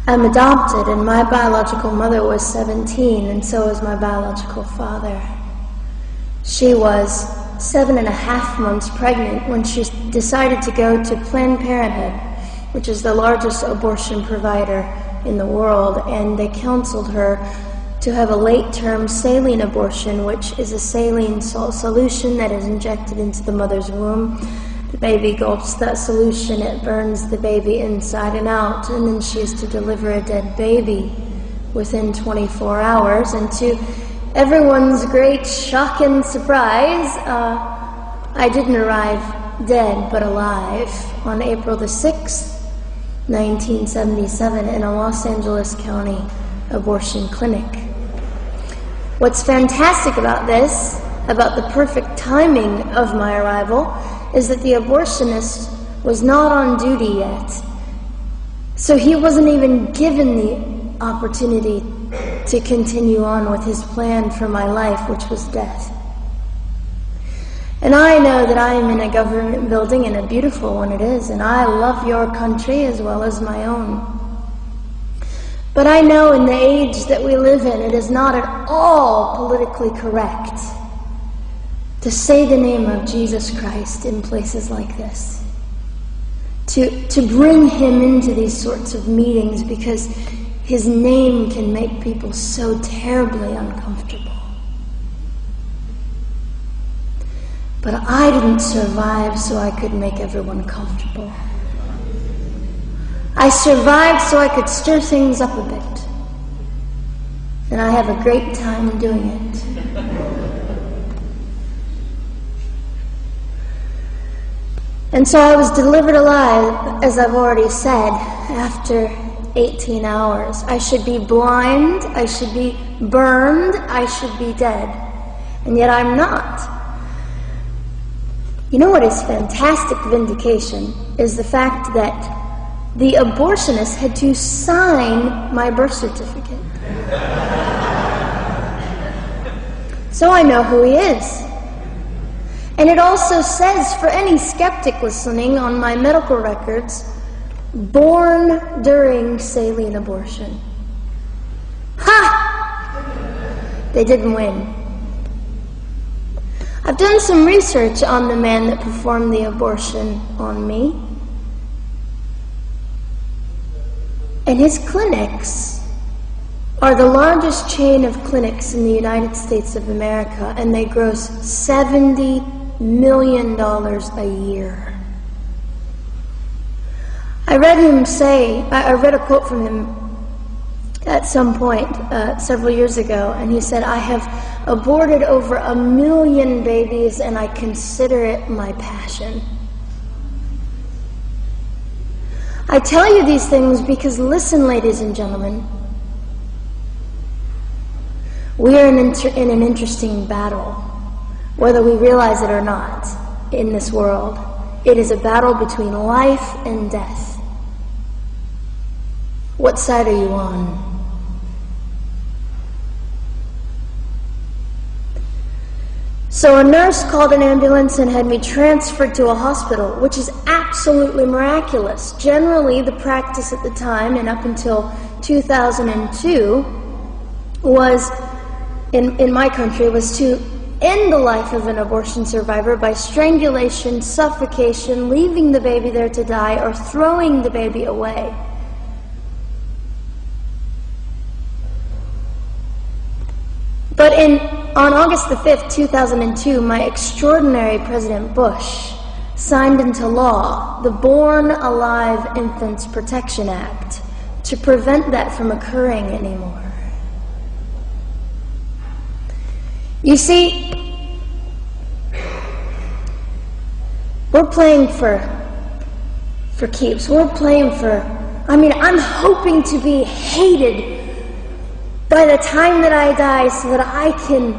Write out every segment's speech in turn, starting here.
I'm adopted, and my biological mother was 17, and so was my biological father. She was 7.5 months pregnant when she decided to go to Planned Parenthood, which is the largest abortion provider in the world, and they counseled her to have a late-term saline abortion, which is a saline salt solution that is injected into the mother's womb. The baby gulps that solution, it burns the baby inside and out, and then she is to deliver a dead baby within 24 hours. And to everyone's great shock and surprise, I didn't arrive dead but alive on April the 6th, 1977, in a Los Angeles County abortion clinic. What's fantastic about this, about the perfect timing of my arrival, is that the abortionist was not on duty yet. So he wasn't even given the opportunity to continue on with his plan for my life, which was death. And I know that I am in a government building, and a beautiful one it is, and I love your country as well as my own. But I know in the age that we live in, it is not at all politically correct to say the name of Jesus Christ in places like this. To bring him into these sorts of meetings, because his name can make people so terribly uncomfortable. But I didn't survive so I could make everyone comfortable. I survived so I could stir things up a bit. And I have a great time doing it. And so I was delivered alive, as I've already said, after 18 hours. I should be blind, I should be burned, I should be dead. And yet I'm not. You know what is fantastic vindication is the fact that the abortionist had to sign my birth certificate. So I know who he is. And it also says, for any skeptic listening, on my medical records, born during saline abortion. Ha! They didn't win. I've done some research on the man that performed the abortion on me. And his clinics are the largest chain of clinics in the United States of America, and they gross $70 million a year. I read a quote from him at some point several years ago, and he said, "I have aborted over 1 million babies, and I consider it my passion." I tell you these things because, listen, ladies and gentlemen, we are in an interesting battle, whether we realize it or not, in this world. It is a battle between life and death. What side are you on? So a nurse called an ambulance and had me transferred to a hospital, which is absolutely miraculous. Generally, the practice at the time, and up until 2002, was, in my country, was to end the life of an abortion survivor by strangulation, suffocation, leaving the baby there to die, or throwing the baby away. But on August the 5th, 2002, my extraordinary President Bush signed into law the Born Alive Infants Protection Act to prevent that from occurring anymore. You see, we're playing for keeps. We're playing I'm hoping to be hated by the time that I die, so that I can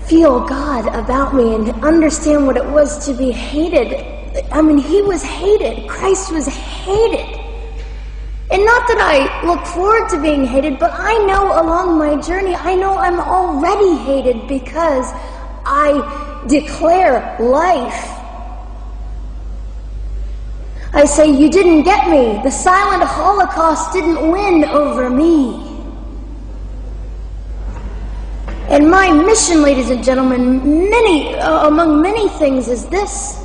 feel God about me and understand what it was to be hated. He was hated. Christ was hated. And not that I look forward to being hated, but I know along my journey, I know I'm already hated because I declare life. I say, you didn't get me. The silent Holocaust didn't win over me. And my mission, ladies and gentlemen, among many things, is this: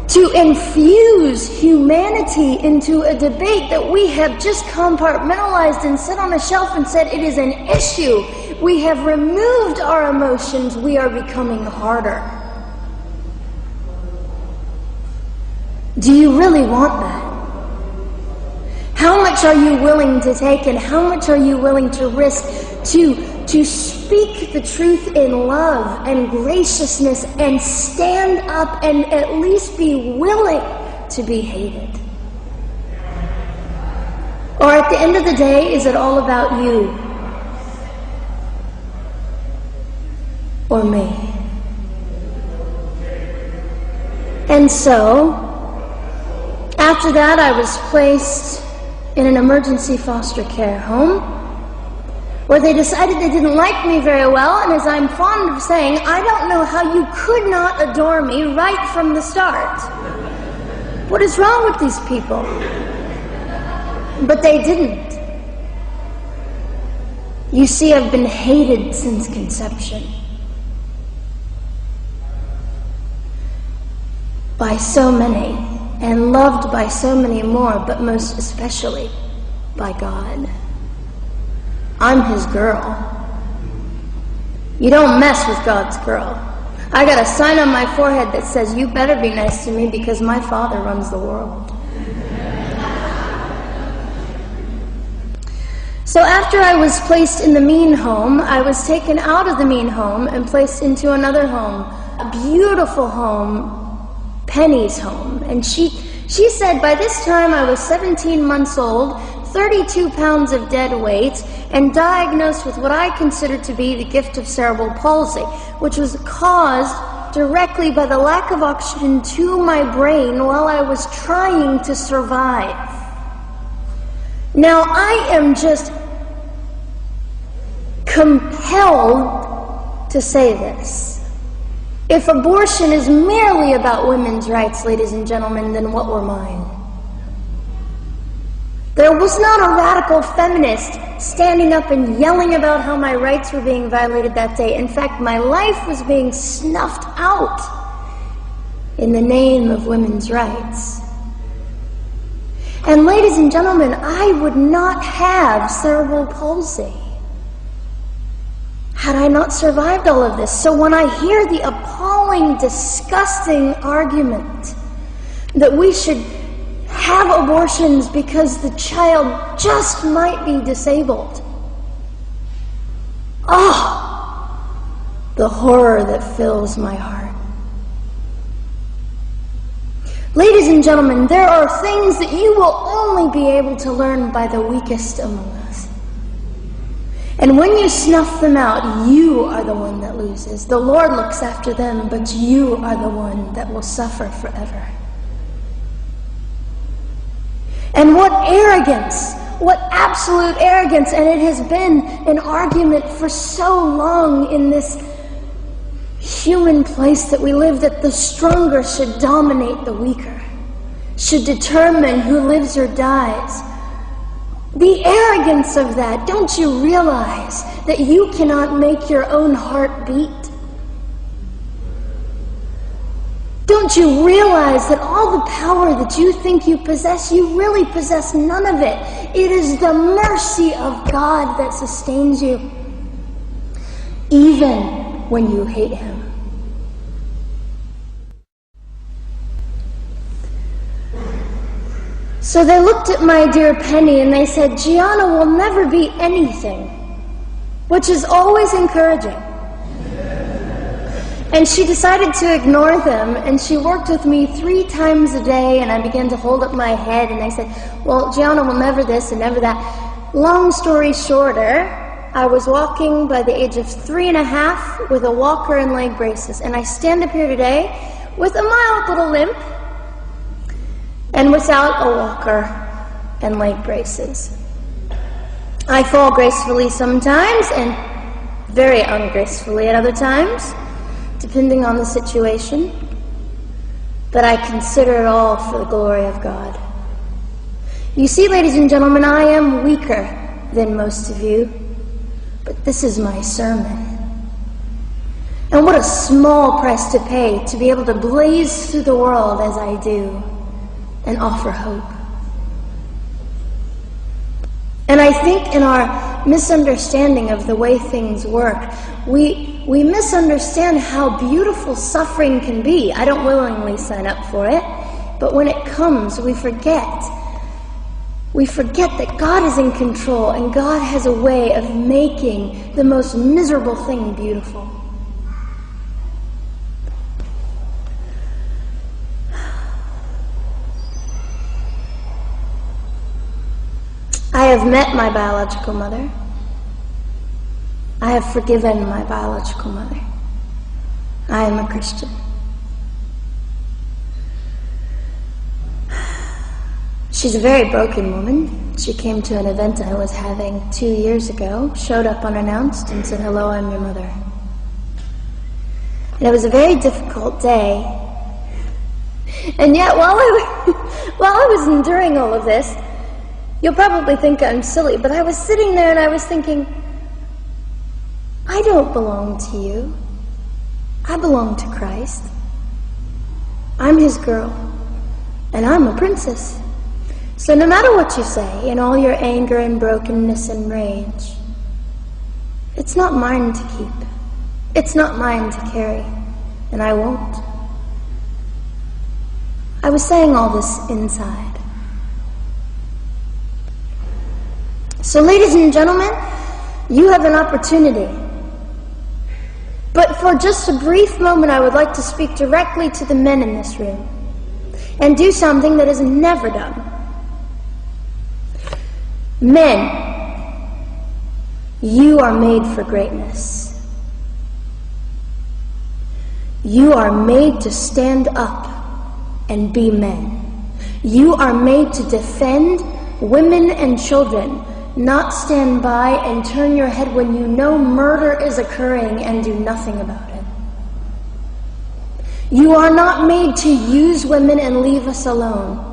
to infuse humanity into a debate that we have just compartmentalized and set on a shelf and said it is an issue. We have removed our emotions. We are becoming harder. Do you really want that? How much are you willing to take, and how much are you willing to risk to speak the truth in love and graciousness and stand up and at least be willing to be hated? Or at the end of the day, is it all about you or me? And so, after that, I was placed in an emergency foster care home, where they decided they didn't like me very well, and as I'm fond of saying, I don't know how you could not adore me right from the start. What is wrong with these people? But they didn't. You see, I've been hated since conception by so many, and loved by so many more, but most especially by God. I'm his girl. You don't mess with God's girl. I got a sign on my forehead that says, you better be nice to me because my Father runs the world. So after I was placed in the mean home, I was taken out of the mean home and placed into another home, a beautiful home, Penny's home. And she said by this time I was 17 months old, 32 pounds of dead weight, and diagnosed with what I considered to be the gift of cerebral palsy, which was caused directly by the lack of oxygen to my brain while I was trying to survive. Now, I am just compelled to say this. If abortion is merely about women's rights, ladies and gentlemen, then what were mine? There was not a radical feminist standing up and yelling about how my rights were being violated that day. In fact, my life was being snuffed out in the name of women's rights. And ladies and gentlemen, I would not have cerebral palsy had I not survived all of this. So when I hear the appalling, disgusting argument that we should have abortions because the child just might be disabled, the horror that fills my heart. Ladies and gentlemen, there are things that you will only be able to learn by the weakest among us. And when you snuff them out, you are the one that loses. The Lord looks after them, but you are the one that will suffer forever. And what arrogance, what absolute arrogance, and it has been an argument for so long in this human place that we live, that the stronger should dominate the weaker, should determine who lives or dies. The arrogance of that, don't you realize that you cannot make your own heart beat? Don't you realize that all the power that you think you possess, you really possess none of it? It is the mercy of God that sustains you, even when you hate him. So they looked at my dear Penny and they said, Gianna will never be anything, which is always encouraging. And she decided to ignore them, and she worked with me 3 times a day, and I began to hold up my head, and they said, well, Gianna will never this and never that. Long story shorter, I was walking by the age of 3.5 with a walker and leg braces, and I stand up here today with a mild little limp and without a walker and leg braces. I fall gracefully sometimes and very ungracefully at other times, depending on the situation. but I consider it all for the glory of God. You see, ladies and gentlemen, I am weaker than most of you, but this is my sermon. And what a small price to pay to be able to blaze through the world as I do and offer hope. And I think in our misunderstanding of the way things work, we misunderstand how beautiful suffering can be. I don't willingly sign up for it, but when it comes, we forget. We forget that God is in control and God has a way of making the most miserable thing beautiful. I have met my biological mother. I have forgiven my biological mother. I am a Christian. She's a very broken woman. She came to an event I was having 2 years ago, showed up unannounced, and said, "Hello, I'm your mother." And it was a very difficult day. And yet, while I was enduring all of this, you'll probably think I'm silly, but I was sitting there and I was thinking, I don't belong to you. I belong to Christ. I'm his girl, and I'm a princess. So no matter what you say, in all your anger and brokenness and rage, it's not mine to keep. It's not mine to carry, and I won't. I was saying all this inside. So, ladies and gentlemen, you have an opportunity. But for just a brief moment, I would like to speak directly to the men in this room and do something that is never done. Men, you are made for greatness. You are made to stand up and be men. You are made to defend women and children, not stand by and turn your head when you know murder is occurring and do nothing about it. You are not made to use women and leave us alone.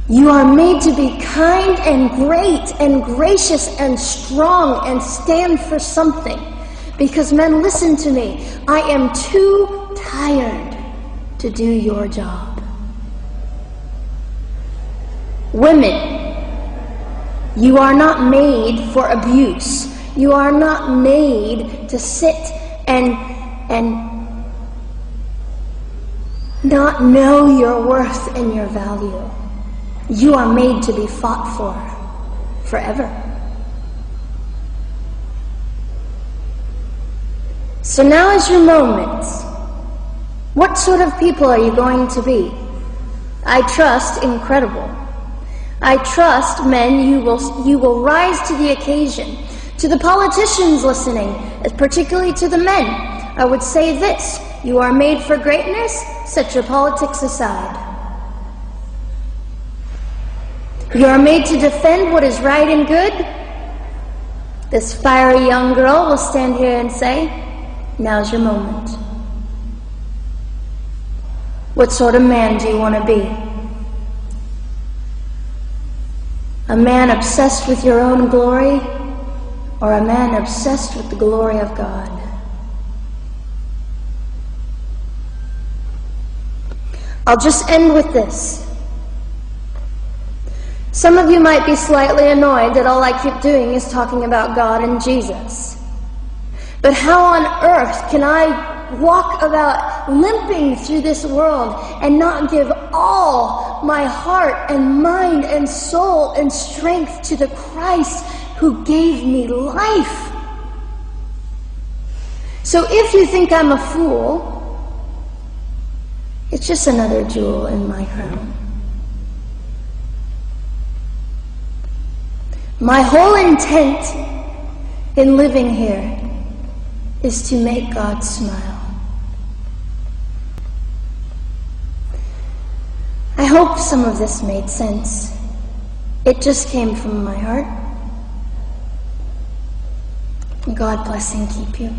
You are made to be kind and great and gracious and strong and stand for something. Because men, listen to me, I am too tired to do your job. Women, you are not made for abuse. You are not made to sit and not know your worth and your value. You are made to be fought for forever. So now is your moment. What sort of people are you going to be? I trust incredible. I trust, men, you will rise to the occasion. To the politicians listening, particularly to the men, I would say this: you are made for greatness, set your politics aside. You are made to defend what is right and good. This fiery young girl will stand here and say, now's your moment. What sort of man do you want to be? A man obsessed with your own glory, or a man obsessed with the glory of God? I'll just end with this. Some of you might be slightly annoyed that all I keep doing is talking about God and Jesus. But how on earth can I walk about limping through this world and not give all my heart and mind and soul and strength to the Christ who gave me life? So if you think I'm a fool, it's just another jewel in my crown. My whole intent in living here is to make God smile. I hope some of this made sense. It just came from my heart. God bless and keep you.